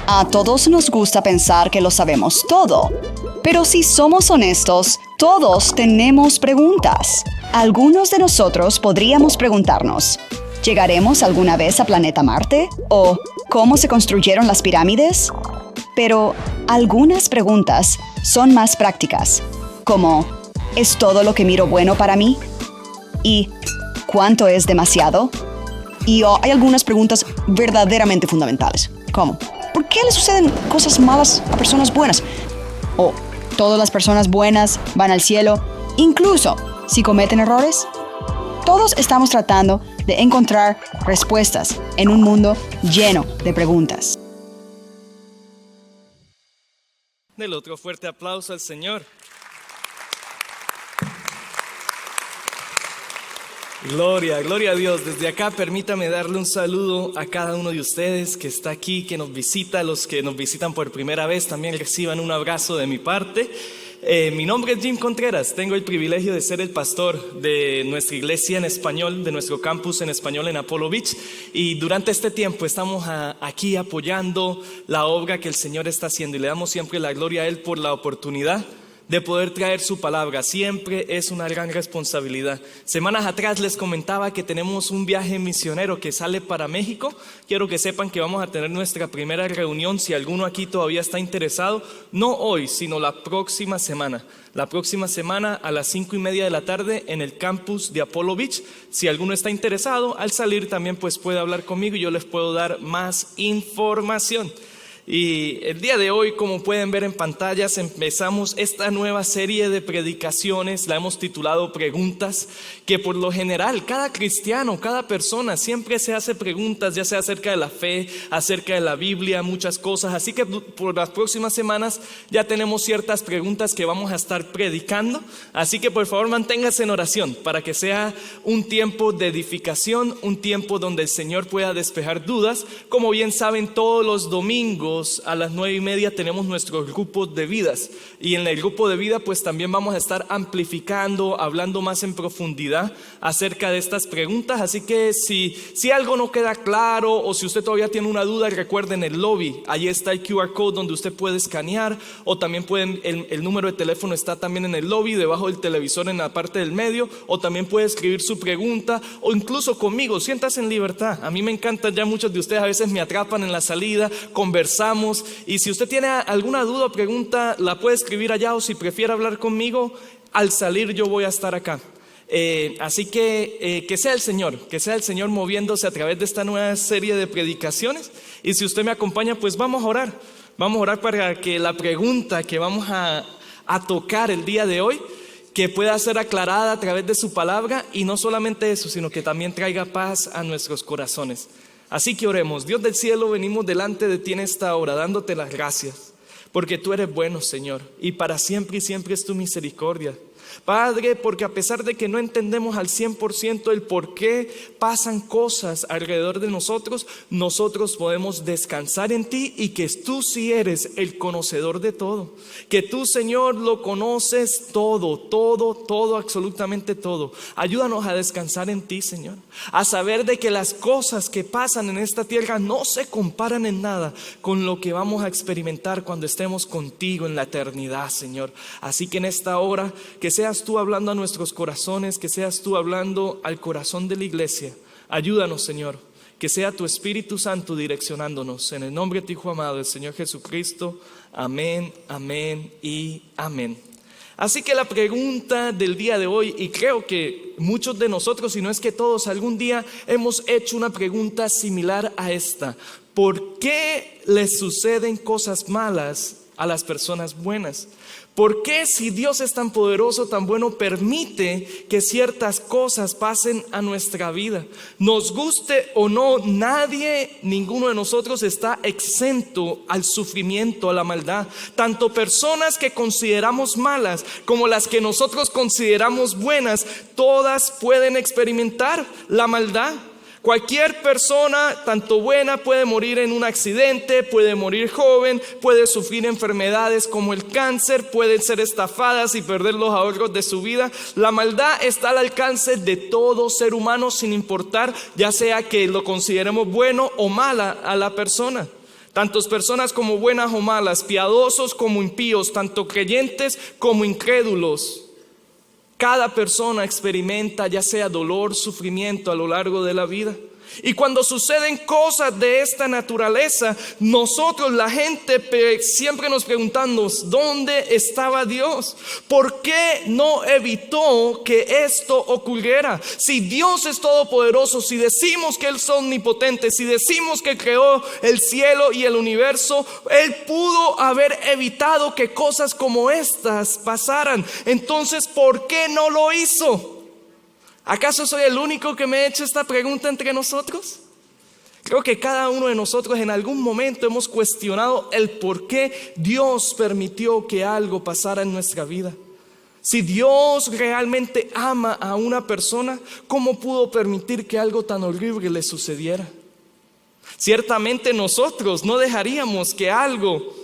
A todos nos gusta pensar que lo sabemos todo, pero si somos honestos, todos tenemos preguntas. Algunos de nosotros podríamos preguntarnos, ¿llegaremos alguna vez a planeta Marte? ¿O cómo se construyeron las pirámides? Pero algunas preguntas son más prácticas, como ¿es todo lo que miro bueno para mí? ¿Y cuánto es demasiado? Y hay algunas preguntas verdaderamente fundamentales, como ¿por qué le suceden cosas malas a personas buenas? ¿O todas las personas buenas van al cielo, incluso si cometen errores? Todos estamos tratando de encontrar respuestas en un mundo lleno de preguntas. Del otro fuerte aplauso al Señor. Gloria a Dios. Desde acá permítame darle un saludo a cada uno de ustedes que está aquí, que nos visita, los que nos visitan por primera vez, también reciban un abrazo de mi parte. Mi nombre es Jim Contreras, tengo el privilegio de ser el pastor de nuestra iglesia en español, de nuestro campus en español en Apollo Beach, y durante este tiempo estamos aquí apoyando la obra que el Señor está haciendo y le damos siempre la gloria a Él por la oportunidad de poder traer su palabra. Siempre es una gran responsabilidad. Semanas atrás les comentaba que tenemos un viaje misionero que sale para México. Quiero que sepan que vamos a tener nuestra primera reunión. Si alguno aquí todavía está interesado, no hoy, sino la próxima semana. La próxima semana a las 5:30 de la tarde en el campus de Apollo Beach. Si alguno está interesado, al salir también pues puede hablar conmigo y yo les puedo dar más información. Y el día de hoy, como pueden ver en pantallas, empezamos esta nueva serie de predicaciones, la hemos titulado Preguntas, que por lo general cada cristiano, cada persona siempre se hace preguntas, ya sea acerca de la fe, acerca de la Biblia, muchas cosas. Así que por las próximas semanas ya tenemos ciertas preguntas que vamos a estar predicando. Así que por favor manténgase en oración para que sea un tiempo de edificación, un tiempo donde el Señor pueda despejar dudas. Como bien saben, todos los domingos a las 9:30 tenemos nuestros grupos de vidas, y en el grupo de vida pues también vamos a estar amplificando, hablando más en profundidad acerca de estas preguntas. Así que si algo no queda claro o si usted todavía tiene una duda, recuerden el lobby, ahí está el QR code donde usted puede escanear, o también el número de teléfono está también en el lobby, debajo del televisor en la parte del medio, o también puede escribir su pregunta, o incluso conmigo, siéntase en libertad. A mí me encanta, ya muchos de ustedes a veces me atrapan en la salida, conversamos, y si usted tiene alguna duda o pregunta, la puede escribir allá, o si prefiere hablar conmigo, al salir yo voy a estar acá. Así que sea el Señor moviéndose a través de esta nueva serie de predicaciones. Y si usted me acompaña, pues vamos a orar para que la pregunta que vamos a tocar el día de hoy, que pueda ser aclarada a través de su palabra, y no solamente eso, sino que también traiga paz a nuestros corazones. Así que oremos. Dios del cielo, venimos delante de ti en esta hora, dándote las gracias, porque tú eres bueno, Señor, y para siempre y siempre es tu misericordia. Padre, porque a pesar de que no entendemos al 100% el por qué pasan cosas alrededor de nosotros, nosotros podemos descansar en ti, y que tú sí eres el conocedor de todo, que tú, Señor, lo conoces todo, absolutamente todo. Ayúdanos a descansar en ti, Señor, a saber de que las cosas que pasan en esta tierra no se comparan en nada con lo que vamos a experimentar cuando estemos contigo en la eternidad, Señor. Así que en esta hora, que seas tú hablando a nuestros corazones, que seas tú hablando al corazón de la iglesia. Ayúdanos, Señor, que sea tu Espíritu Santo direccionándonos. En el nombre de tu Hijo amado, el Señor Jesucristo. Amén, amén y amén. Así que la pregunta del día de hoy, y creo que muchos de nosotros, si no es que todos, algún día hemos hecho una pregunta similar a esta: ¿por qué les suceden cosas malas a las personas buenas? ¿Por qué, si Dios es tan poderoso, tan bueno, permite que ciertas cosas pasen a nuestra vida? Nos guste o no, ninguno de nosotros está exento al sufrimiento, a la maldad. Tanto personas que consideramos malas como las que nosotros consideramos buenas, todas pueden experimentar la maldad. Cualquier persona, tanto buena, puede morir en un accidente, puede morir joven, puede sufrir enfermedades como el cáncer, pueden ser estafadas y perder los ahorros de su vida. La maldad está al alcance de todo ser humano, sin importar ya sea que lo consideremos bueno o mala a la persona. Tanto personas como buenas o malas, piadosos como impíos, tanto creyentes como incrédulos. Cada persona experimenta ya sea dolor, sufrimiento a lo largo de la vida. Y cuando suceden cosas de esta naturaleza, nosotros, la gente, siempre nos preguntamos, ¿dónde estaba Dios? ¿Por qué no evitó que esto ocurriera? Si Dios es todopoderoso, si decimos que Él es omnipotente, si decimos que creó el cielo y el universo, Él pudo haber evitado que cosas como estas pasaran. Entonces, ¿por qué no lo hizo? ¿Acaso soy el único que me ha hecho esta pregunta entre nosotros? Creo que cada uno de nosotros en algún momento hemos cuestionado el por qué Dios permitió que algo pasara en nuestra vida. Si Dios realmente ama a una persona, ¿cómo pudo permitir que algo tan horrible le sucediera? Ciertamente nosotros no dejaríamos que algo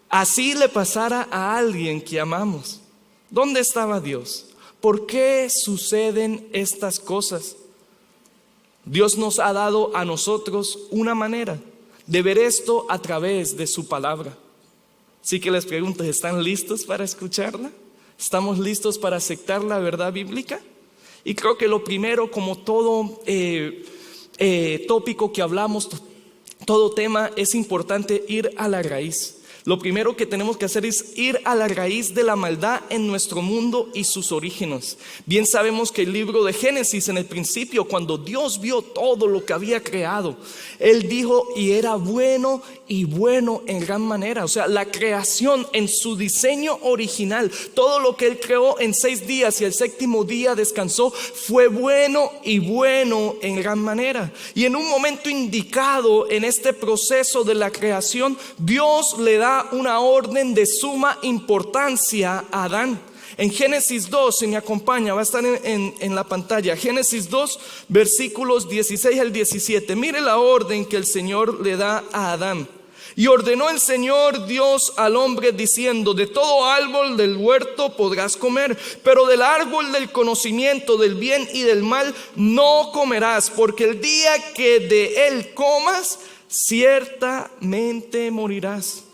así le pasara a alguien que amamos. ¿Dónde estaba Dios? ¿Por qué suceden estas cosas? Dios nos ha dado a nosotros una manera de ver esto a través de su palabra. Así que les pregunto, ¿están listos para escucharla? ¿Estamos listos para aceptar la verdad bíblica? Y creo que lo primero, como todo tópico que hablamos, todo tema, es importante ir a la raíz. Lo primero que tenemos que hacer es ir a la raíz de la maldad en nuestro mundo y sus orígenes. Bien sabemos que el libro de Génesis, en el principio, cuando Dios vio todo lo que había creado, Él dijo, y era bueno y bueno en gran manera. O sea, la creación en su diseño original, todo lo que Él creó en 6 días y el 7º día descansó, fue bueno y bueno en gran manera. Y en un momento indicado en este proceso de la creación, Dios le da una orden de suma importancia a Adán. En Génesis 2, si me acompaña, va a estar en la pantalla. Génesis 2, versículos 16 al 17. Mire la orden que el Señor le da a Adán. Y ordenó el Señor Dios al hombre diciendo, de todo árbol del huerto podrás comer, pero del árbol del conocimiento del bien y del mal no comerás, porque el día que de él comas, ciertamente morirás.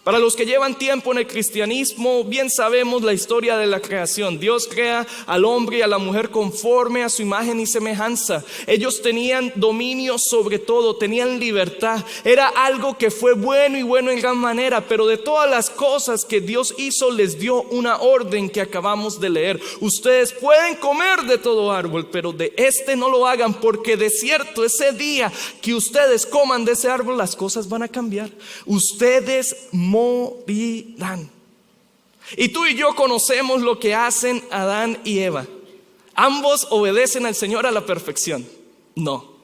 Para los que llevan tiempo en el cristianismo, bien sabemos la historia de la creación. Dios crea al hombre y a la mujer conforme a su imagen y semejanza. Ellos tenían dominio sobre todo, tenían libertad. Era algo que fue bueno y bueno en gran manera, pero de todas las cosas que Dios hizo, les dio una orden que acabamos de leer. Ustedes pueden comer de todo árbol, pero de este no lo hagan, porque de cierto ese día que ustedes coman de ese árbol, las cosas van a cambiar. Ustedes morirán. Y tú y yo conocemos lo que hacen Adán y Eva. ¿Ambos obedecen al Señor a la perfección? No,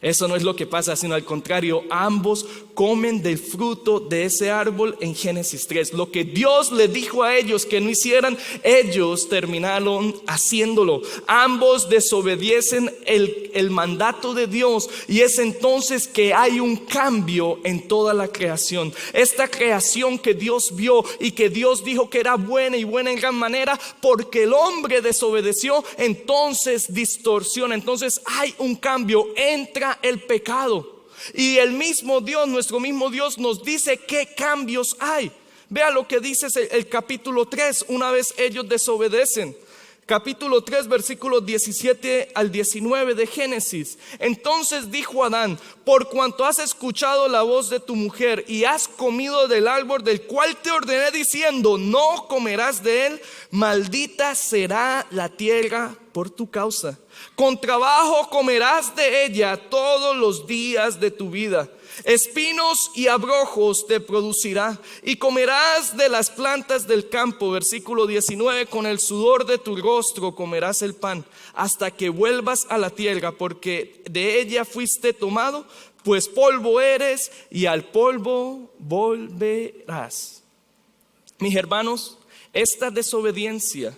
eso no es lo que pasa, sino al contrario, ambos comen del fruto de ese árbol en Génesis 3. Lo que Dios le dijo a ellos que no hicieran, ellos terminaron haciéndolo. Ambos desobedecen el mandato de Dios, y es entonces que hay un cambio en toda la creación. Esta creación que Dios vio y que Dios dijo que era buena y buena en gran manera, porque el hombre desobedeció, entonces distorsiona, entonces hay un cambio, entra el pecado. Y el mismo Dios, nuestro mismo Dios, nos dice qué cambios hay. Vea lo que dice el capítulo 3, una vez ellos desobedecen. Capítulo 3, versículos 17 al 19 de Génesis. Entonces dijo Adán, por cuanto has escuchado la voz de tu mujer y has comido del árbol del cual te ordené diciendo, no comerás de él, maldita será la tierra por tu causa. Con trabajo comerás de ella todos los días de tu vida. Espinos y abrojos te producirá, y comerás de las plantas del campo. Versículo 19, con el sudor de tu rostro comerás el pan, hasta que vuelvas a la tierra, porque de ella fuiste tomado, pues polvo eres, y al polvo volverás. Mis hermanos, esta desobediencia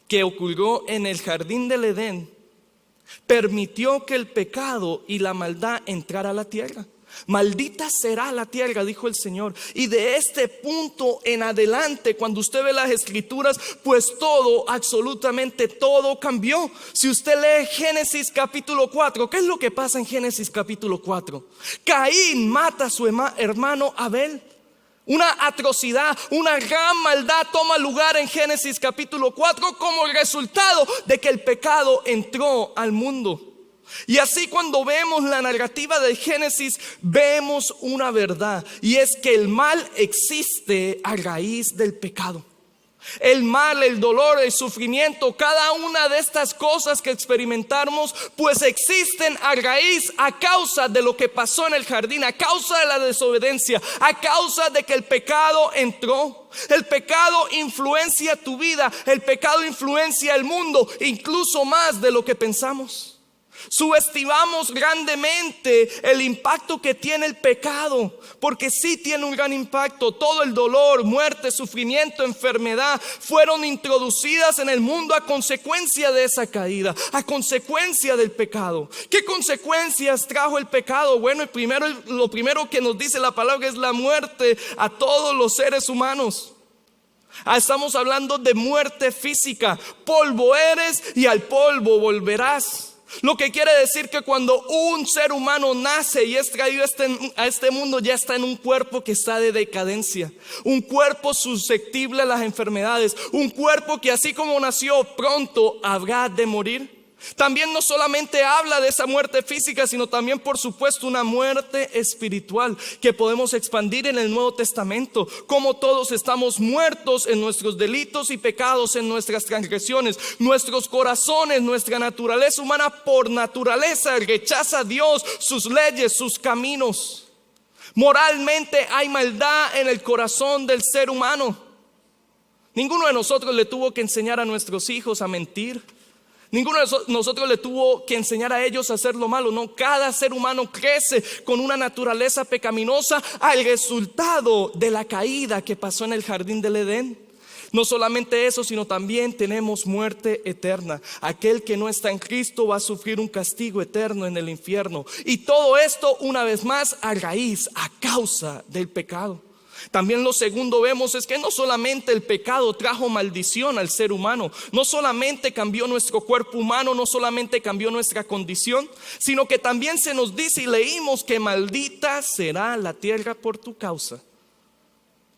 que ocurrió en el jardín del Edén permitió que el pecado y la maldad entrara a la tierra. Maldita será la tierra, dijo el Señor. Y de este punto en adelante, cuando usted ve las escrituras, pues todo, absolutamente todo cambió. Si usted lee Génesis capítulo 4, ¿qué es lo que pasa en Génesis capítulo 4? Caín mata a su hermano Abel. Una atrocidad, una gran maldad toma lugar en Génesis capítulo 4 como resultado de que el pecado entró al mundo. Y así cuando vemos la narrativa de Génesis, vemos una verdad, y es que el mal existe a raíz del pecado. El mal, el dolor, el sufrimiento, cada una de estas cosas que experimentamos, pues existen a raíz, a causa de lo que pasó en el jardín, a causa de la desobediencia, a causa de que el pecado entró. El pecado influencia tu vida, el pecado influencia el mundo, incluso más de lo que pensamos. Subestimamos grandemente el impacto que tiene el pecado, porque sí tiene un gran impacto. Todo el dolor, muerte, sufrimiento, enfermedad fueron introducidas en el mundo a consecuencia de esa caída, a consecuencia del pecado. ¿Qué consecuencias trajo el pecado? Bueno, lo primero que nos dice la palabra es la muerte a todos los seres humanos. Estamos hablando de muerte física. Polvo eres y al polvo volverás. Lo que quiere decir que cuando un ser humano nace y es traído a este mundo, ya está en un cuerpo que está de decadencia, un cuerpo susceptible a las enfermedades, un cuerpo que así como nació pronto habrá de morir. También no solamente habla de esa muerte física, sino también por supuesto una muerte espiritual que podemos expandir en el Nuevo Testamento. Como todos estamos muertos en nuestros delitos y pecados, en nuestras transgresiones. Nuestros corazones, nuestra naturaleza humana por naturaleza rechaza a Dios, sus leyes, sus caminos. Moralmente hay maldad en el corazón del ser humano. Ninguno de nosotros le tuvo que enseñar a nuestros hijos a mentir. Ninguno de nosotros le tuvo que enseñar a ellos a hacer lo malo. No, cada ser humano crece con una naturaleza pecaminosa al resultado de la caída que pasó en el jardín del Edén. No solamente eso, sino también tenemos muerte eterna. Aquel que no está en Cristo va a sufrir un castigo eterno en el infierno. Y todo esto una vez más a raíz, a causa del pecado. También lo segundo vemos es que no solamente el pecado trajo maldición al ser humano, no solamente cambió nuestro cuerpo humano, no solamente cambió nuestra condición, sino que también se nos dice y leímos que maldita será la tierra por tu causa.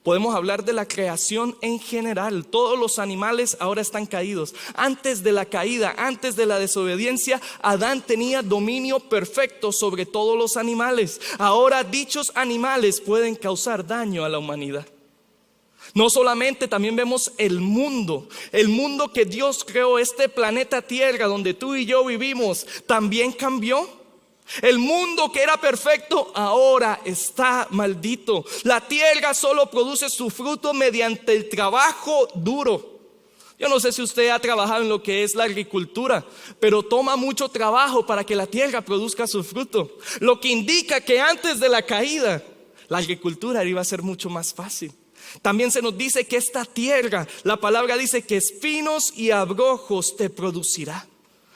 Podemos hablar de la creación en general. Todos los animales ahora están caídos. Antes de la caída, antes de la desobediencia, Adán tenía dominio perfecto sobre todos los animales. Ahora dichos animales pueden causar daño a la humanidad. No solamente, también vemos el mundo que Dios creó, este planeta Tierra donde tú y yo vivimos, también cambió. El mundo que era perfecto ahora está maldito. La tierra solo produce su fruto mediante el trabajo duro. Yo no sé si usted ha trabajado en lo que es la agricultura, pero toma mucho trabajo para que la tierra produzca su fruto. Lo que indica que antes de la caída, la agricultura iba a ser mucho más fácil. También se nos dice que esta tierra, la palabra dice que espinos y abrojos te producirá.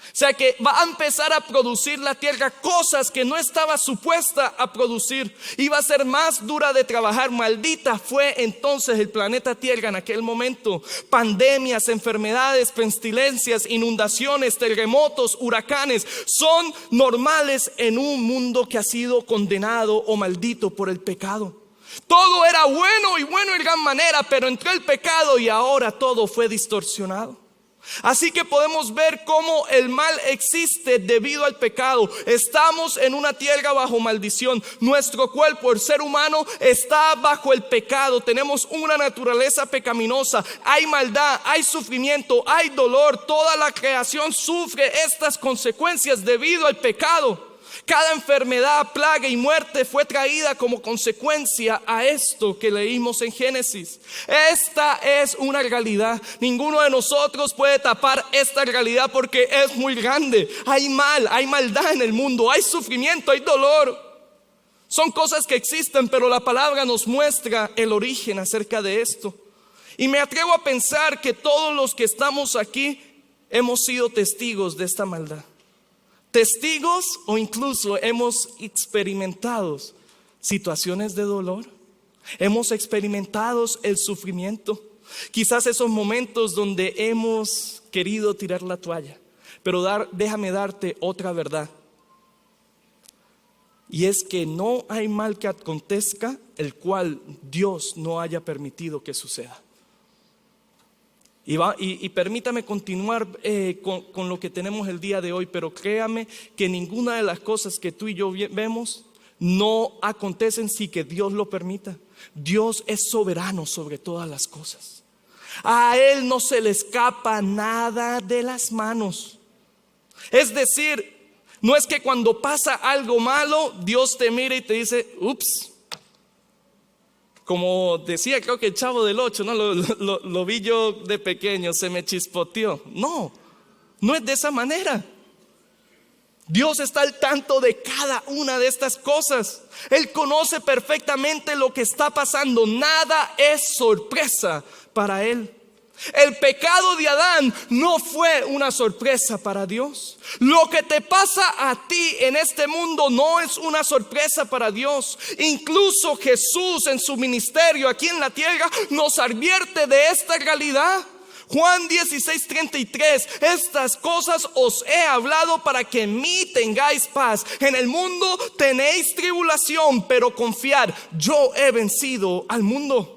O sea que va a empezar a producir la tierra cosas que no estaba supuesta a producir. Iba a ser más dura de trabajar. Maldita fue entonces el planeta Tierra en aquel momento. Pandemias, enfermedades, pestilencias, inundaciones, terremotos, huracanes son normales en un mundo que ha sido condenado o maldito por el pecado. Todo era bueno y bueno en gran manera, pero entró el pecado y ahora todo fue distorsionado. Así que podemos ver cómo el mal existe debido al pecado. Estamos en una tierra bajo maldición. Nuestro cuerpo, el ser humano, está bajo el pecado. Tenemos una naturaleza pecaminosa. Hay maldad, hay sufrimiento, hay dolor. Toda la creación sufre estas consecuencias debido al pecado. Cada enfermedad, plaga y muerte fue traída como consecuencia a esto que leímos en Génesis. Esta es una realidad. Ninguno de nosotros puede tapar esta realidad porque es muy grande. Hay mal, hay maldad en el mundo, hay sufrimiento, hay dolor. Son cosas que existen, pero la palabra nos muestra el origen acerca de esto. Y me atrevo a pensar que todos los que estamos aquí hemos sido testigos de esta maldad. Testigos o incluso hemos experimentado situaciones de dolor. Hemos experimentado el sufrimiento. Quizás esos momentos donde hemos querido tirar la toalla. Pero déjame darte otra verdad. Y es que no hay mal que acontezca el cual Dios no haya permitido que suceda. Y permítame continuar con lo que tenemos el día de hoy, pero créame que ninguna de las cosas que tú y yo vemos no acontecen sin que Dios lo permita. Dios es soberano sobre todas las cosas. A Él no se le escapa nada de las manos. Es decir, no es que cuando pasa algo malo, Dios te mira y te dice, ups. Como decía, creo que el Chavo del 8, ¿no? Lo vi yo de pequeño, se me chispoteó. No es de esa manera. Dios está al tanto de cada una de estas cosas. Él conoce perfectamente lo que está pasando. Nada es sorpresa para Él. El pecado de Adán no fue una sorpresa para Dios. Lo que te pasa a ti en este mundo no es una sorpresa para Dios. Incluso Jesús en su ministerio aquí en la tierra nos advierte de esta realidad. Juan 16:33, estas cosas os he hablado para que en mí tengáis paz. En el mundo tenéis tribulación, pero confiad, yo he vencido al mundo.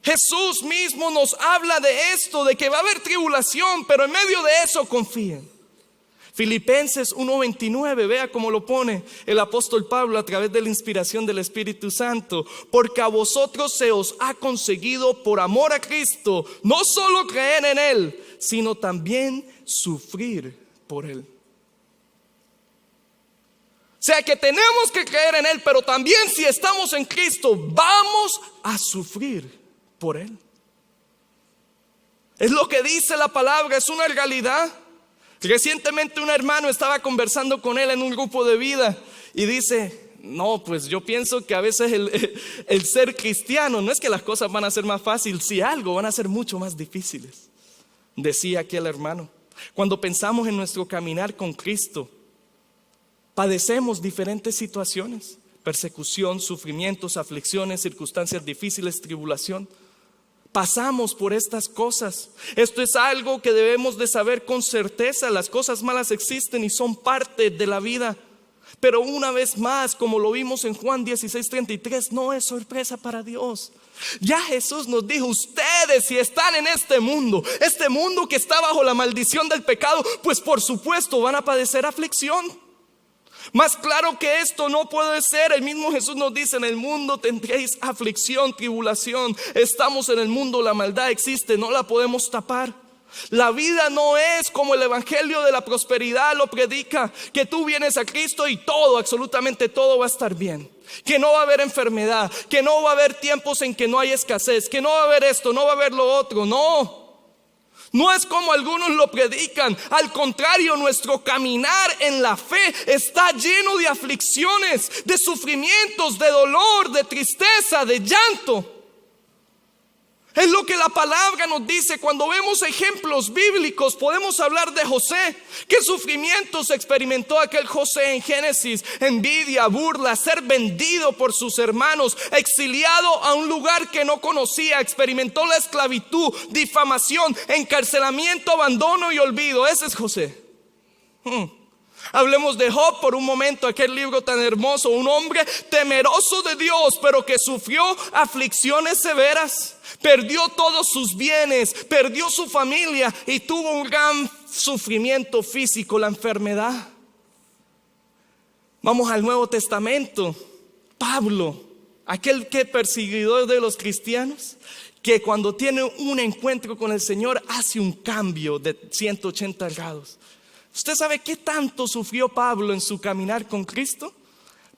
Jesús mismo nos habla de esto, de que va a haber tribulación, pero en medio de eso confíen. Filipenses 1:29, vea cómo lo pone el apóstol Pablo a través de la inspiración del Espíritu Santo. Porque a vosotros se os ha conseguido por amor a Cristo, no solo creer en Él, sino también sufrir por Él. O sea que tenemos que creer en Él, pero también si estamos en Cristo, vamos a sufrir por Él. Es lo que dice la palabra, es una realidad. Recientemente un hermano estaba conversando con él en un grupo de vida y dice, no, pues yo pienso que a veces el ser cristiano no es que las cosas van a ser más fáciles, si algo van a ser mucho más difíciles. Decía aquel hermano, cuando pensamos en nuestro caminar con Cristo, padecemos diferentes situaciones, persecución, sufrimientos, aflicciones, circunstancias difíciles, tribulación. Pasamos por estas cosas. Esto es algo que debemos de saber con certeza. Las cosas malas existen y son parte de la vida. Pero una vez más, como lo vimos en Juan 16:33, no es sorpresa para Dios. Ya Jesús nos dijo, ustedes si están en este mundo que está bajo la maldición del pecado, pues por supuesto van a padecer aflicción. Más claro que esto no puede ser. El mismo Jesús nos dice, en el mundo tendréis aflicción, tribulación. Estamos en el mundo, la maldad existe, no la podemos tapar. La vida no es como el evangelio de la prosperidad lo predica, que tú vienes a Cristo y todo, absolutamente todo va a estar bien. Que no va a haber enfermedad, que no va a haber tiempos en que no hay escasez, que no va a haber esto, no va a haber lo otro. No es como algunos lo predican. Al contrario, nuestro caminar en la fe está lleno de aflicciones, de sufrimientos, de dolor, de tristeza, de llanto. Es lo que la palabra nos dice. Cuando vemos ejemplos bíblicos, podemos hablar de José. ¿Qué sufrimientos experimentó aquel José en Génesis? Envidia, burla, ser vendido por sus hermanos, exiliado a un lugar que no conocía. Experimentó la esclavitud, difamación, encarcelamiento, abandono y olvido. Ese es José. Hablemos de Job por un momento, aquel libro tan hermoso. Un hombre temeroso de Dios, pero que sufrió aflicciones severas. Perdió todos sus bienes, perdió su familia y tuvo un gran sufrimiento físico, la enfermedad. Vamos al Nuevo Testamento. Pablo, aquel que perseguidor de los cristianos, que cuando tiene un encuentro con el Señor hace un cambio de 180 grados. ¿Usted sabe qué tanto sufrió Pablo en su caminar con Cristo?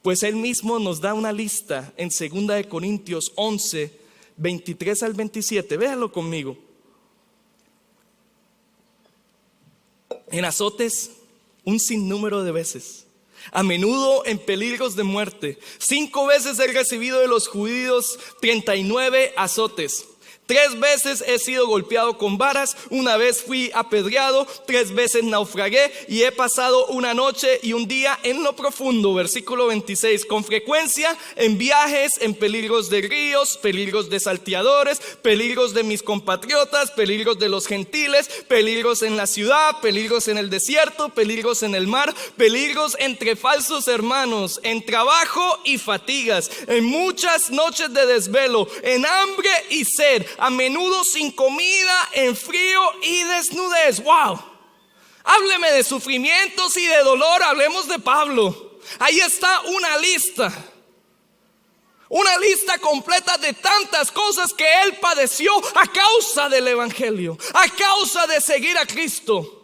Pues él mismo nos da una lista en 2 Corintios 11, 23 al 27, véanlo conmigo. En azotes un sinnúmero de veces, a menudo en peligros de muerte. 5 veces he recibido de los judíos 39 azotes. 3 veces he sido golpeado con varas, una vez fui apedreado, 3 veces naufragué y he pasado una noche y un día en lo profundo. Versículo 26, con frecuencia en viajes, en peligros de ríos, peligros de salteadores, peligros de mis compatriotas, peligros de los gentiles, peligros en la ciudad, peligros en el desierto, peligros en el mar, peligros entre falsos hermanos, en trabajo y fatigas, en muchas noches de desvelo, en hambre y sed, a menudo sin comida, en frío y desnudez. ¡Wow! Hábleme de sufrimientos y de dolor, hablemos de Pablo. Ahí está una lista completa de tantas cosas que él padeció a causa del evangelio, a causa de seguir a Cristo.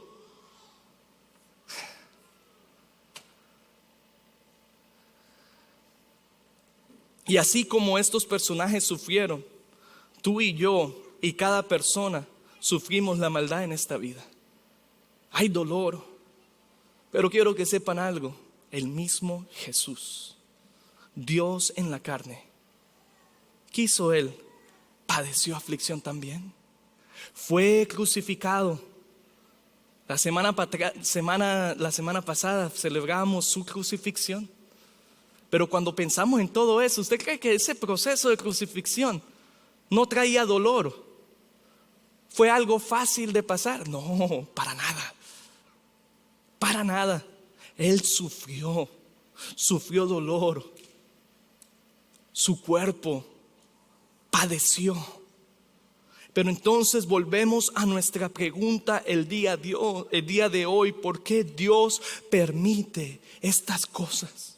Y así como estos personajes sufrieron, tú y yo y cada persona sufrimos la maldad en esta vida. Hay dolor, pero quiero que sepan algo: el mismo Jesús, Dios en la carne, ¿qué hizo él? Padeció aflicción también. Fue crucificado. La semana pasada celebramos su crucifixión. Pero cuando pensamos en todo eso, ¿usted cree que ese proceso de crucifixión no traía dolor? ¿Fue algo fácil de pasar? No, para nada. Para nada. Él sufrió dolor. Su cuerpo padeció. Pero entonces volvemos a nuestra pregunta el día de hoy: ¿por qué Dios permite estas cosas?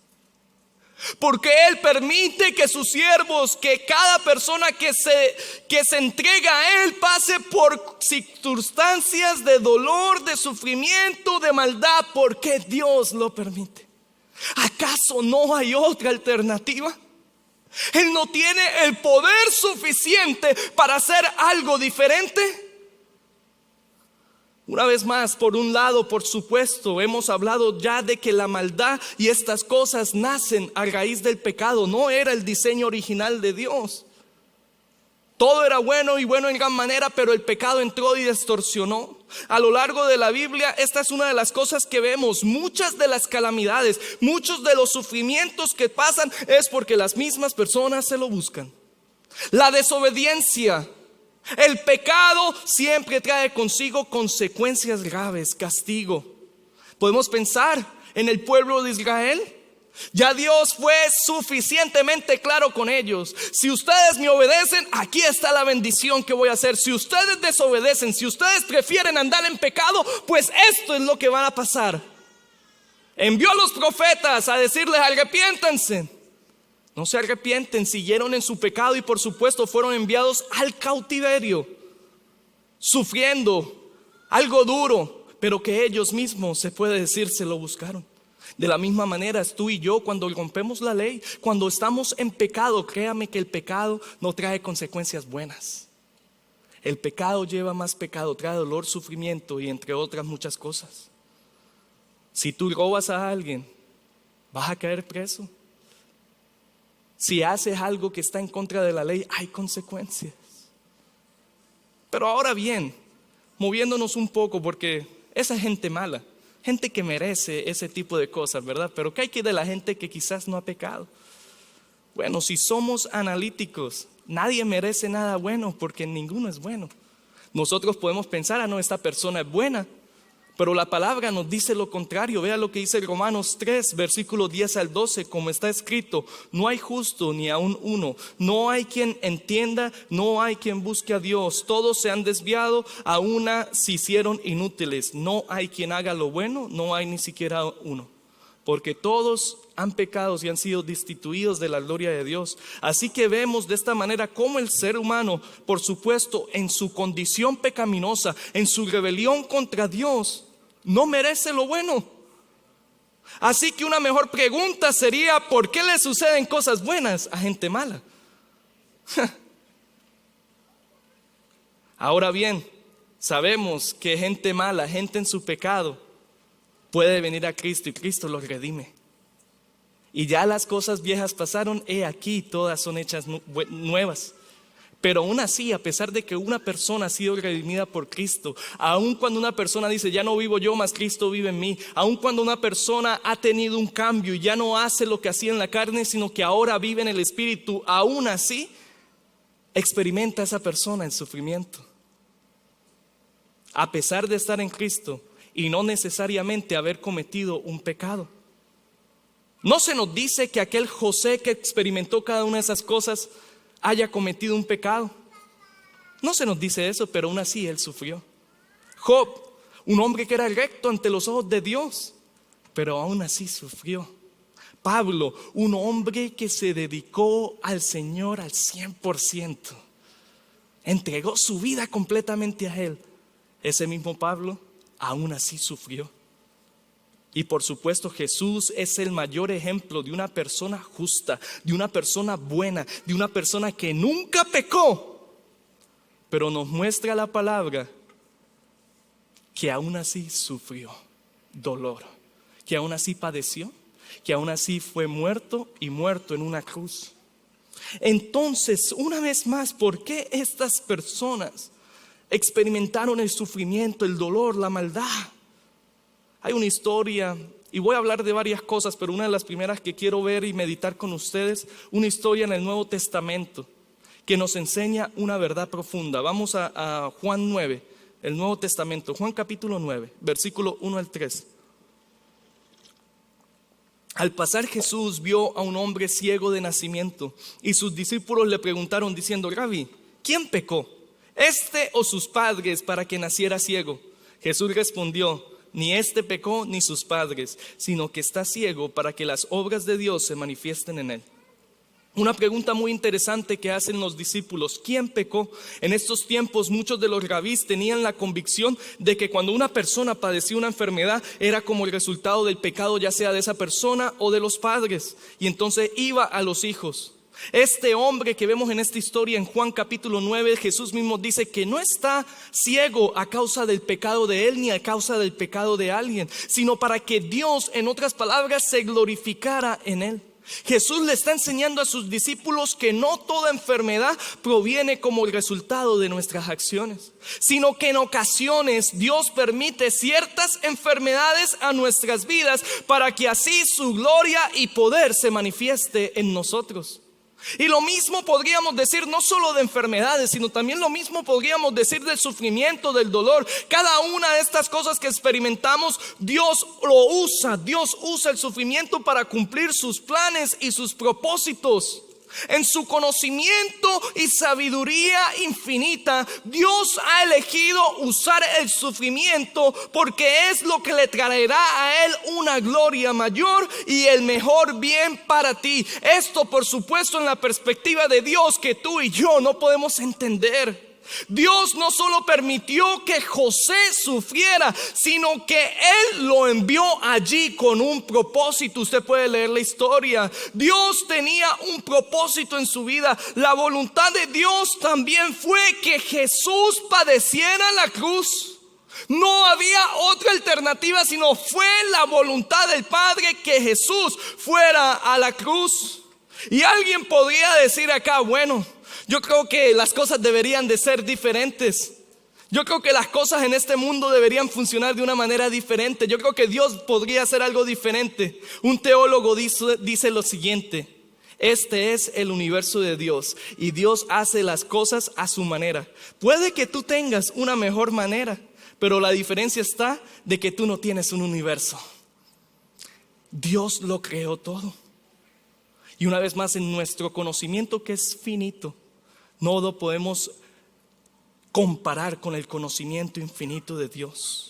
Porque Él permite que sus siervos, que cada persona que se entrega a Él pase por circunstancias de dolor, de sufrimiento, de maldad. ¿Por qué Dios lo permite? ¿Acaso no hay otra alternativa? Él no tiene el poder suficiente para hacer algo diferente. Una vez más, por un lado, por supuesto, hemos hablado ya de que la maldad y estas cosas nacen a raíz del pecado. No era el diseño original de Dios. Todo era bueno y bueno en gran manera, pero el pecado entró y distorsionó. A lo largo de la Biblia, esta es una de las cosas que vemos. Muchas de las calamidades, muchos de los sufrimientos que pasan es porque las mismas personas se lo buscan. La desobediencia, el pecado siempre trae consigo consecuencias graves, castigo. Podemos pensar en el pueblo de Israel. Ya Dios fue suficientemente claro con ellos: si ustedes me obedecen, aquí está la bendición que voy a hacer. Si ustedes desobedecen, si ustedes prefieren andar en pecado, pues esto es lo que va a pasar. Envió a los profetas a decirles: arrepiéntanse. No se arrepienten, siguieron en su pecado y por supuesto fueron enviados al cautiverio, sufriendo algo duro, pero que ellos mismos, se puede decir, se lo buscaron. De la misma manera es tú y yo cuando rompemos la ley, cuando estamos en pecado. Créame que el pecado no trae consecuencias buenas. El pecado lleva más pecado, trae dolor, sufrimiento y entre otras muchas cosas. Si tú robas a alguien, vas a caer preso. Si haces algo que está en contra de la ley, hay consecuencias. Pero ahora bien, moviéndonos un poco, porque esa gente mala, gente que merece ese tipo de cosas, ¿verdad? Pero ¿qué hay que de la gente que quizás no ha pecado? Bueno, si somos analíticos, nadie merece nada bueno porque ninguno es bueno. Nosotros podemos pensar: no, esta persona es buena. Pero la palabra nos dice lo contrario. Vea lo que dice Romanos 3, versículo 10 al 12, como está escrito: no hay justo ni aun uno, no hay quien entienda, no hay quien busque a Dios. Todos se han desviado, a una se hicieron inútiles. No hay quien haga lo bueno, no hay ni siquiera uno. Porque todos han pecado y han sido destituidos de la gloria de Dios. Así que vemos de esta manera cómo el ser humano, por supuesto, en su condición pecaminosa, en su rebelión contra Dios, no merece lo bueno. Así que una mejor pregunta sería: ¿por qué le suceden cosas buenas a gente mala? Ahora bien, sabemos que gente mala, gente en su pecado, puede venir a Cristo y Cristo los redime. Y ya las cosas viejas pasaron, he aquí todas son hechas nuevas. Pero aún así, a pesar de que una persona ha sido redimida por Cristo, aun cuando una persona dice, ya no vivo yo, mas Cristo vive en mí, aun cuando una persona ha tenido un cambio y ya no hace lo que hacía en la carne, sino que ahora vive en el Espíritu, aún así experimenta esa persona el sufrimiento. A pesar de estar en Cristo y no necesariamente haber cometido un pecado. No se nos dice que aquel José que experimentó cada una de esas cosas haya cometido un pecado. No se nos dice eso, pero aún así él sufrió. Job, un hombre que era recto ante los ojos de Dios, pero aún así sufrió. Pablo, un hombre que se dedicó al Señor al 100%, entregó su vida completamente a Él. Ese mismo Pablo aún así sufrió. Y por supuesto Jesús es el mayor ejemplo de una persona justa, de una persona buena, de una persona que nunca pecó. Pero nos muestra la palabra que aún así sufrió dolor, que aún así padeció, que aún así fue muerto y muerto en una cruz. Entonces, una vez más, ¿por qué estas personas experimentaron el sufrimiento, el dolor, la maldad? Hay una historia, y voy a hablar de varias cosas, pero una de las primeras que quiero ver y meditar con ustedes, una historia en el Nuevo Testamento que nos enseña una verdad profunda. Vamos a Juan 9, el Nuevo Testamento, Juan capítulo 9, versículo 1 al 3. Al pasar Jesús vio a un hombre ciego de nacimiento y sus discípulos le preguntaron diciendo, Rabí, ¿quién pecó? ¿Este o sus padres para que naciera ciego? Jesús respondió, ni este pecó ni sus padres, sino que está ciego para que las obras de Dios se manifiesten en él. Una pregunta muy interesante que hacen los discípulos, ¿quién pecó? En estos tiempos muchos de los rabís tenían la convicción de que cuando una persona padecía una enfermedad era como el resultado del pecado, ya sea de esa persona o de los padres, y entonces iba a los hijos. Este hombre que vemos en esta historia en Juan capítulo 9, Jesús mismo dice que no está ciego a causa del pecado de él ni a causa del pecado de alguien, sino para que Dios, en otras palabras, se glorificara en él. Jesús le está enseñando a sus discípulos que no toda enfermedad proviene como el resultado de nuestras acciones, sino que en ocasiones Dios permite ciertas enfermedades a nuestras vidas para que así su gloria y poder se manifieste en nosotros. Y lo mismo podríamos decir no solo de enfermedades, sino también lo mismo podríamos decir del sufrimiento, del dolor. Cada una de estas cosas que experimentamos, Dios usa el sufrimiento para cumplir sus planes y sus propósitos. En su conocimiento y sabiduría infinita, Dios ha elegido usar el sufrimiento porque es lo que le traerá a Él una gloria mayor y el mejor bien para ti. Esto, por supuesto, en la perspectiva de Dios que tú y yo no podemos entender. Dios no solo permitió que José sufriera, sino que Él lo envió allí con un propósito. Usted puede leer la historia. Dios tenía un propósito en su vida. La voluntad de Dios también fue que Jesús padeciera la cruz. No había otra alternativa, sino fue la voluntad del Padre que Jesús fuera a la cruz. Y alguien podría decir acá, bueno, yo creo que las cosas deberían de ser diferentes. Yo creo que las cosas en este mundo deberían funcionar de una manera diferente. Yo creo que Dios podría hacer algo diferente. Un teólogo dice lo siguiente: este es el universo de Dios y Dios hace las cosas a su manera. Puede que tú tengas una mejor manera, pero la diferencia está de que tú no tienes un universo. Dios lo creó todo. Y una vez más, en nuestro conocimiento que es finito, no lo podemos comparar con el conocimiento infinito de Dios.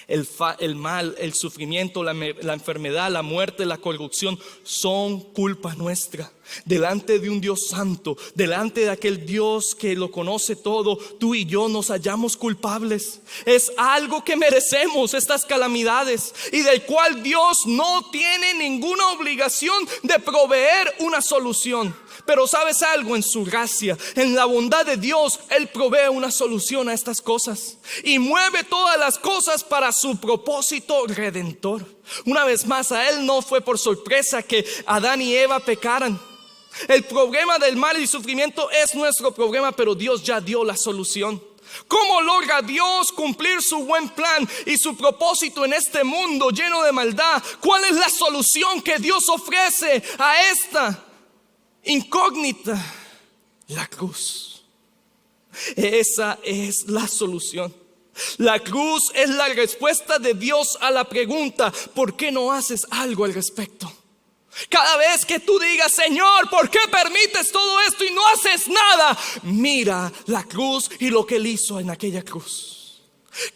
El mal, el sufrimiento, la enfermedad, la muerte, la corrupción son culpa nuestra. Delante de un Dios santo, delante de aquel Dios que lo conoce todo, tú y yo nos hallamos culpables. Es algo que merecemos, estas calamidades, y del cual Dios no tiene ninguna obligación de proveer una solución. Pero ¿sabes algo? En su gracia, en la bondad de Dios, Él provee una solución a estas cosas y mueve todas las cosas para su propósito redentor. Una vez más, a Él no fue por sorpresa que Adán y Eva pecaran. El problema del mal y sufrimiento es nuestro problema, pero Dios ya dio la solución. ¿Cómo logra Dios cumplir su buen plan y su propósito en este mundo lleno de maldad? ¿Cuál es la solución que Dios ofrece a esta incógnita? La cruz. Esa es la solución. La cruz es la respuesta de Dios a la pregunta: ¿por qué no haces algo al respecto? Cada vez que tú digas: Señor, ¿por qué permites todo esto y no haces nada? Mira la cruz y lo que Él hizo en aquella cruz.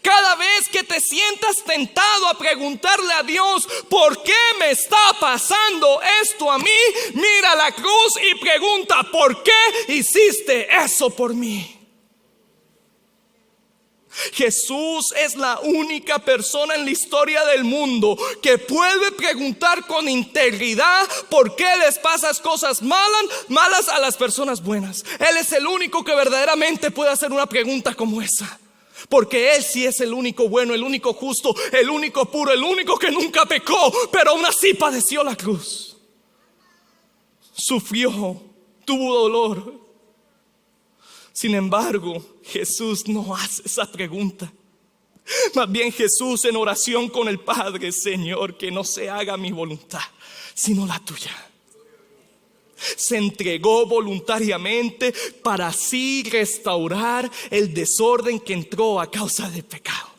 Cada vez que te sientas tentado a preguntarle a Dios: ¿por qué me está pasando esto a mí? Mira la cruz y pregunta: ¿por qué hiciste eso por mí? Jesús es la única persona en la historia del mundo que puede preguntar con integridad por qué les pasan cosas malas a las personas buenas. Él es el único que verdaderamente puede hacer una pregunta como esa, porque Él sí es el único bueno, el único justo, el único puro, el único que nunca pecó, pero aún así padeció la cruz, sufrió, tuvo dolor. Sin embargo, Jesús no hace esa pregunta. Más bien Jesús, en oración con el Padre: Señor, que no se haga mi voluntad, sino la tuya. Se entregó voluntariamente para así restaurar el desorden que entró a causa del pecado.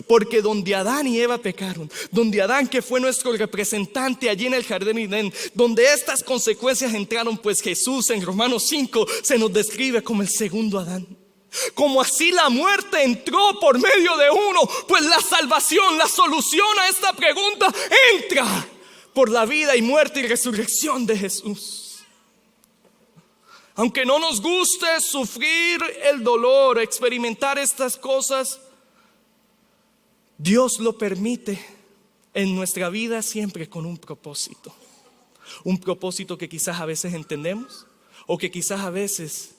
Porque donde Adán y Eva pecaron, donde Adán, que fue nuestro representante allí en el jardín Edén, donde estas consecuencias entraron, pues Jesús en Romanos 5 se nos describe como el segundo Adán. Como así la muerte entró por medio de uno, pues la salvación, la solución a esta pregunta entra por la vida y muerte y resurrección de Jesús. Aunque no nos guste sufrir el dolor, experimentar estas cosas, Dios lo permite en nuestra vida siempre con un propósito. Un propósito que quizás a veces entendemos, o que quizás a veces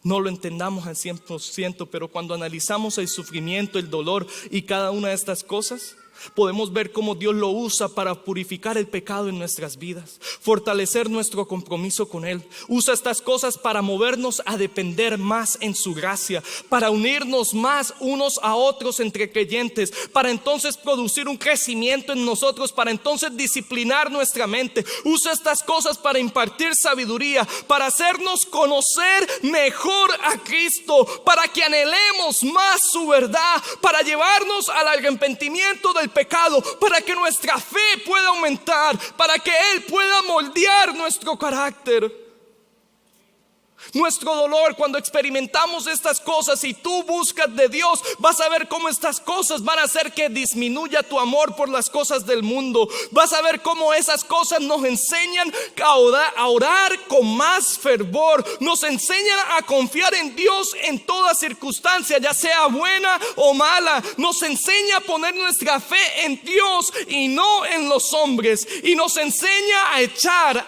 no lo entendamos al 100%, pero cuando analizamos el sufrimiento, el dolor y cada una de estas cosas, podemos ver cómo Dios lo usa para purificar el pecado en nuestras vidas, fortalecer nuestro compromiso con Él. Usa estas cosas para movernos a depender más en su gracia, para unirnos más unos a otros entre creyentes, para entonces producir un crecimiento en nosotros, para entonces disciplinar nuestra mente. Usa estas cosas para impartir sabiduría, para hacernos conocer mejor a Cristo, para que anhelemos más su verdad, para llevarnos al arrepentimiento del pecado, para que nuestra fe pueda aumentar, para que Él pueda moldear nuestro carácter. Nuestro dolor, cuando experimentamos estas cosas y tú buscas de Dios, vas a ver cómo estas cosas van a hacer que disminuya tu amor por las cosas del mundo. Vas a ver cómo esas cosas nos enseñan a orar con más fervor, nos enseñan a confiar en Dios en toda circunstancia, ya sea buena o mala. Nos enseña a poner nuestra fe en Dios y no en los hombres, y nos enseña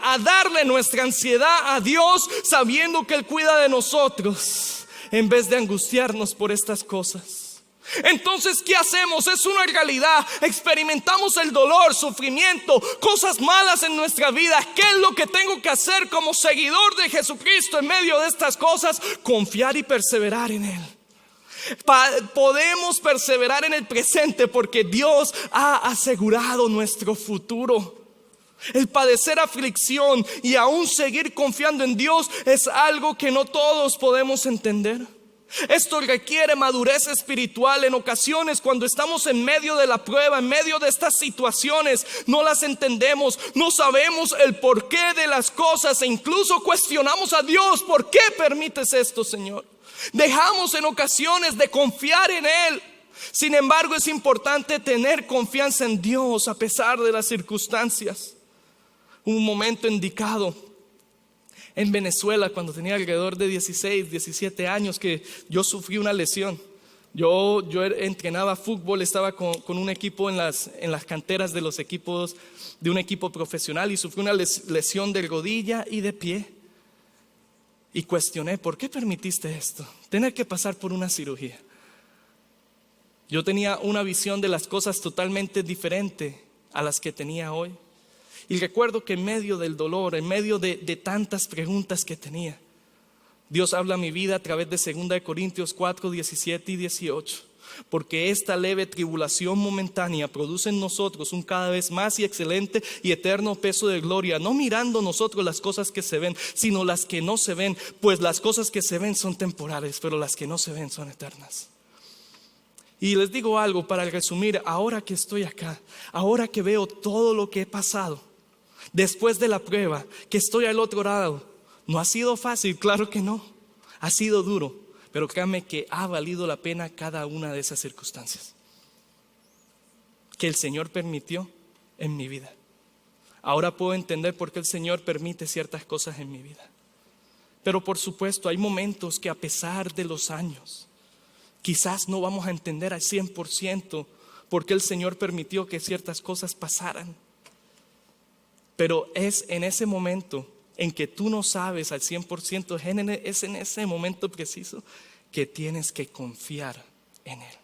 a darle nuestra ansiedad a Dios, sabiendo que Él cuida de nosotros, en vez de angustiarnos por estas cosas. Entonces, ¿qué hacemos? Es una realidad. Experimentamos el dolor, sufrimiento, cosas malas en nuestra vida. ¿Qué es lo que tengo que hacer como seguidor de Jesucristo en medio de estas cosas? Confiar y perseverar en Él. Podemos perseverar en el presente porque Dios ha asegurado nuestro futuro. El padecer aflicción y aún seguir confiando en Dios es algo que no todos podemos entender. Esto requiere madurez espiritual. En ocasiones, cuando estamos en medio de la prueba, en medio de estas situaciones, no las entendemos, no sabemos el porqué de las cosas e incluso cuestionamos a Dios: ¿por qué permites esto, Señor? Dejamos en ocasiones de confiar en Él. Sin embargo, es importante tener confianza en Dios a pesar de las circunstancias. Un momento indicado en Venezuela, cuando tenía alrededor de 16, 17 años, que yo sufrí una lesión. Yo entrenaba fútbol, estaba con un equipo en las canteras de los equipos, de un equipo profesional, y sufrí una lesión de rodilla y de pie. Y cuestioné: ¿por qué permitiste esto? Tener que pasar por una cirugía. Yo tenía una visión de las cosas totalmente diferente a las que tenía hoy. Y recuerdo que en medio del dolor, en medio de tantas preguntas que tenía, Dios habla a mi vida a través de 2 Corintios 4, 17 y 18. Porque esta leve tribulación momentánea produce en nosotros un cada vez más y excelente y eterno peso de gloria, no mirando nosotros las cosas que se ven, sino las que no se ven, pues las cosas que se ven son temporales, pero las que no se ven son eternas. Y les digo algo para resumir, ahora que estoy acá, ahora que veo todo lo que he pasado, después de la prueba, que estoy al otro lado, no ha sido fácil, claro que no, ha sido duro, pero créanme que ha valido la pena cada una de esas circunstancias que el Señor permitió en mi vida. Ahora puedo entender por qué el Señor permite ciertas cosas en mi vida. Pero por supuesto hay momentos que a pesar de los años, quizás no vamos a entender al 100% por qué el Señor permitió que ciertas cosas pasaran. Pero es en ese momento en que tú no sabes al 100%, es en ese momento preciso que tienes que confiar en Él.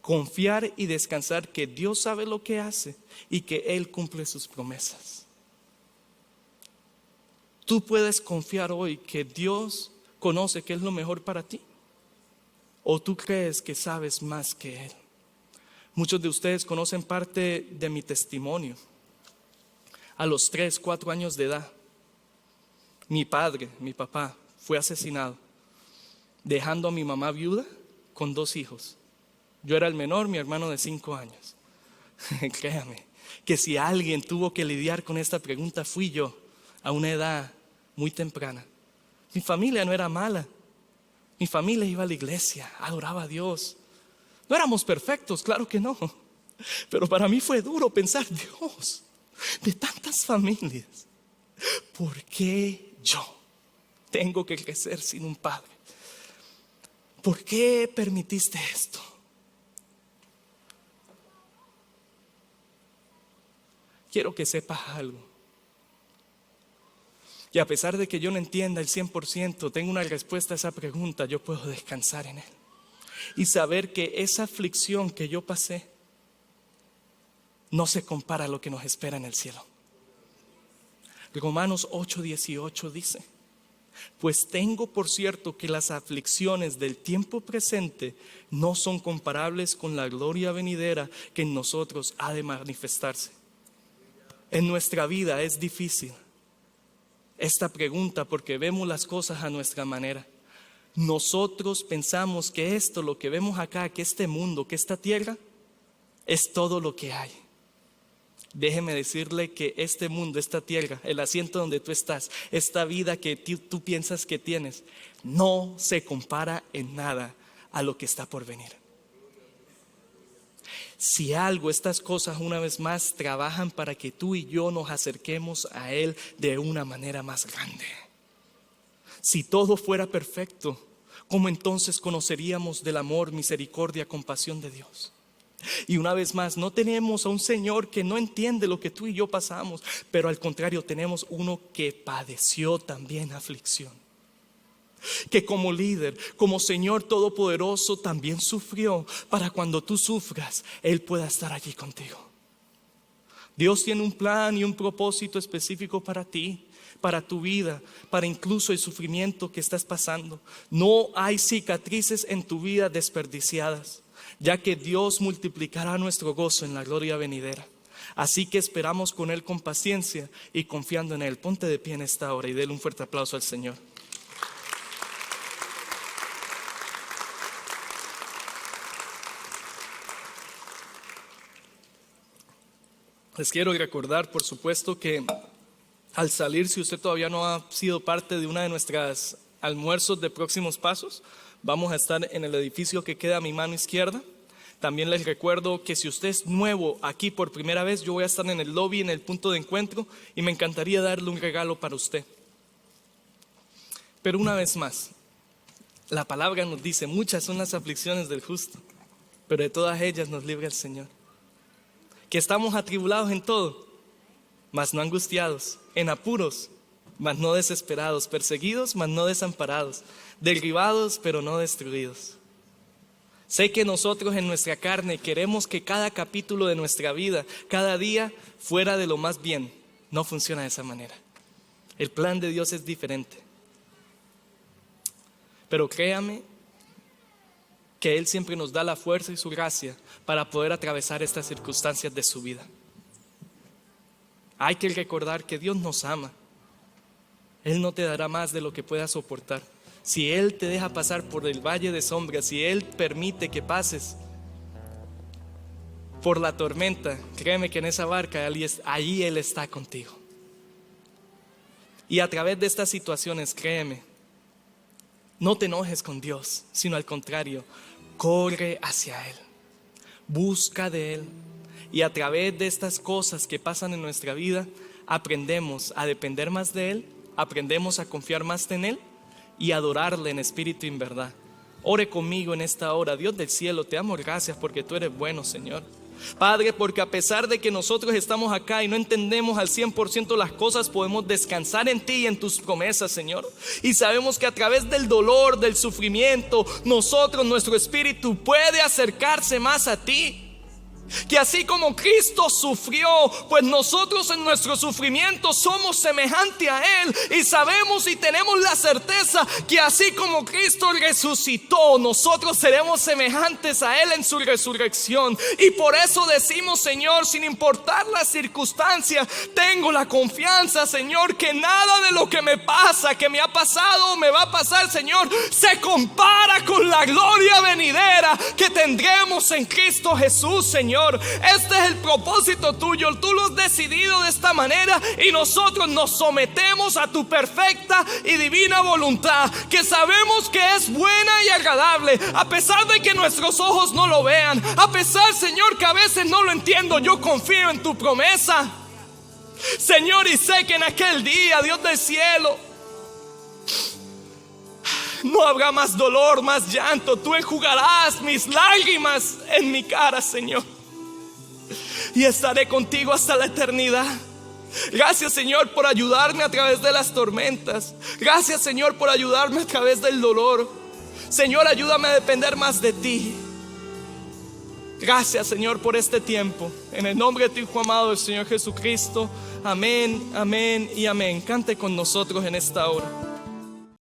Confiar y descansar que Dios sabe lo que hace y que Él cumple sus promesas. Tú puedes confiar hoy que Dios conoce qué es lo mejor para ti. ¿O tú crees que sabes más que Él? Muchos de ustedes conocen parte de mi testimonio. A los 3, 4 años de edad, mi papá, fue asesinado, dejando a mi mamá viuda con 2 hijos. Yo era el menor, mi hermano de 5 años. Créame, que si alguien tuvo que lidiar con esta pregunta fui yo, a una edad muy temprana. Mi familia no era mala. Mi familia iba a la iglesia, adoraba a Dios. No éramos perfectos, claro que no. Pero para mí fue duro pensar, Dios, de tantas familias, ¿por qué yo tengo que crecer sin un padre? ¿Por qué permitiste esto? Quiero que sepas algo. Y a pesar de que yo no entienda el 100%, tengo una respuesta a esa pregunta, yo puedo descansar en Él. Y saber que esa aflicción que yo pasé no se compara a lo que nos espera en el cielo. Romanos 8:18 dice: pues tengo por cierto que las aflicciones del tiempo presente no son comparables con la gloria venidera que en nosotros ha de manifestarse. En nuestra vida es difícil esta pregunta porque vemos las cosas a nuestra manera. Nosotros pensamos que esto, lo que vemos acá, que este mundo, que esta tierra, es todo lo que hay. Déjeme decirle que este mundo, esta tierra, el asiento donde tú estás, esta vida que tú piensas que tienes, no se compara en nada a lo que está por venir. Si algo, estas cosas una vez más trabajan para que tú y yo nos acerquemos a Él de una manera más grande. Si todo fuera perfecto, ¿cómo entonces conoceríamos del amor, misericordia, compasión de Dios? Y una vez más, no tenemos a un Señor que no entiende lo que tú y yo pasamos, pero al contrario tenemos uno que padeció también aflicción, que como líder, como Señor todopoderoso también sufrió, para cuando tú sufras, Él pueda estar allí contigo. Dios tiene un plan y un propósito específico para ti, para tu vida, para incluso el sufrimiento que estás pasando. No hay cicatrices en tu vida desperdiciadas, ya que Dios multiplicará nuestro gozo en la gloria venidera. Así que esperamos con Él con paciencia y confiando en Él. Ponte de pie en esta hora y déle un fuerte aplauso al Señor. Les quiero recordar, por supuesto, que al salir, si usted todavía no ha sido parte de una de nuestras almuerzos de próximos pasos, vamos a estar en el edificio que queda a mi mano izquierda. También les recuerdo que si usted es nuevo aquí por primera vez, yo voy a estar en el lobby, en el punto de encuentro, y me encantaría darle un regalo para usted. Pero una vez más, la palabra nos dice, muchas son las aflicciones del justo, pero de todas ellas nos libra el Señor. Que estamos atribulados en todo, mas no angustiados, en apuros, mas no desesperados, perseguidos, mas no desamparados, derribados, pero no destruidos. Sé que nosotros en nuestra carne queremos que cada capítulo de nuestra vida, cada día, fuera de lo más bien. No funciona de esa manera. El plan de Dios es diferente. Pero créame que Él siempre nos da la fuerza y su gracia para poder atravesar estas circunstancias de su vida. Hay que recordar que Dios nos ama. Él no te dará más de lo que puedas soportar. Si Él te deja pasar por el valle de sombras, si Él permite que pases por la tormenta, créeme que en esa barca allí Él está contigo. Y a través de estas situaciones, créeme, no te enojes con Dios, sino al contrario, corre hacia Él, busca de Él. Y a través de estas cosas que pasan en nuestra vida, aprendemos a depender más de Él, aprendemos a confiar más en Él y adorarle en espíritu y en verdad. Ore conmigo en esta hora. Dios del cielo, te damos gracias porque tú eres bueno, Señor. Padre, porque a pesar de que nosotros estamos acá y no entendemos al 100% las cosas, podemos descansar en ti y en tus promesas, Señor. Y sabemos que a través del dolor, del sufrimiento, nuestro espíritu puede acercarse más a ti. Que así como Cristo sufrió, pues nosotros en nuestro sufrimiento somos semejantes a Él. Y sabemos y tenemos la certeza que así como Cristo resucitó, nosotros seremos semejantes a Él en su resurrección. Y por eso decimos, Señor, sin importar las circunstancias, tengo la confianza, Señor, que nada de lo que me pasa, que me ha pasado o me va a pasar, Señor, se compara con la gloria venidera que tendremos en Cristo Jesús, Señor. Este es el propósito tuyo. Tú lo has decidido de esta manera y nosotros nos sometemos a tu perfecta y divina voluntad, que sabemos que es buena y agradable, a pesar de que nuestros ojos no lo vean, a pesar, Señor, que a veces no lo entiendo. Yo confío en tu promesa, Señor, y sé que en aquel día, Dios del cielo, no habrá más dolor, más llanto. Tú enjugarás mis lágrimas en mi cara, Señor, y estaré contigo hasta la eternidad. Gracias, Señor, por ayudarme a través de las tormentas. Gracias, Señor, por ayudarme a través del dolor. Señor, ayúdame a depender más de ti. Gracias, Señor, por este tiempo. En el nombre de tu Hijo amado, el Señor Jesucristo. Amén, amén y amén. Cante con nosotros en esta hora.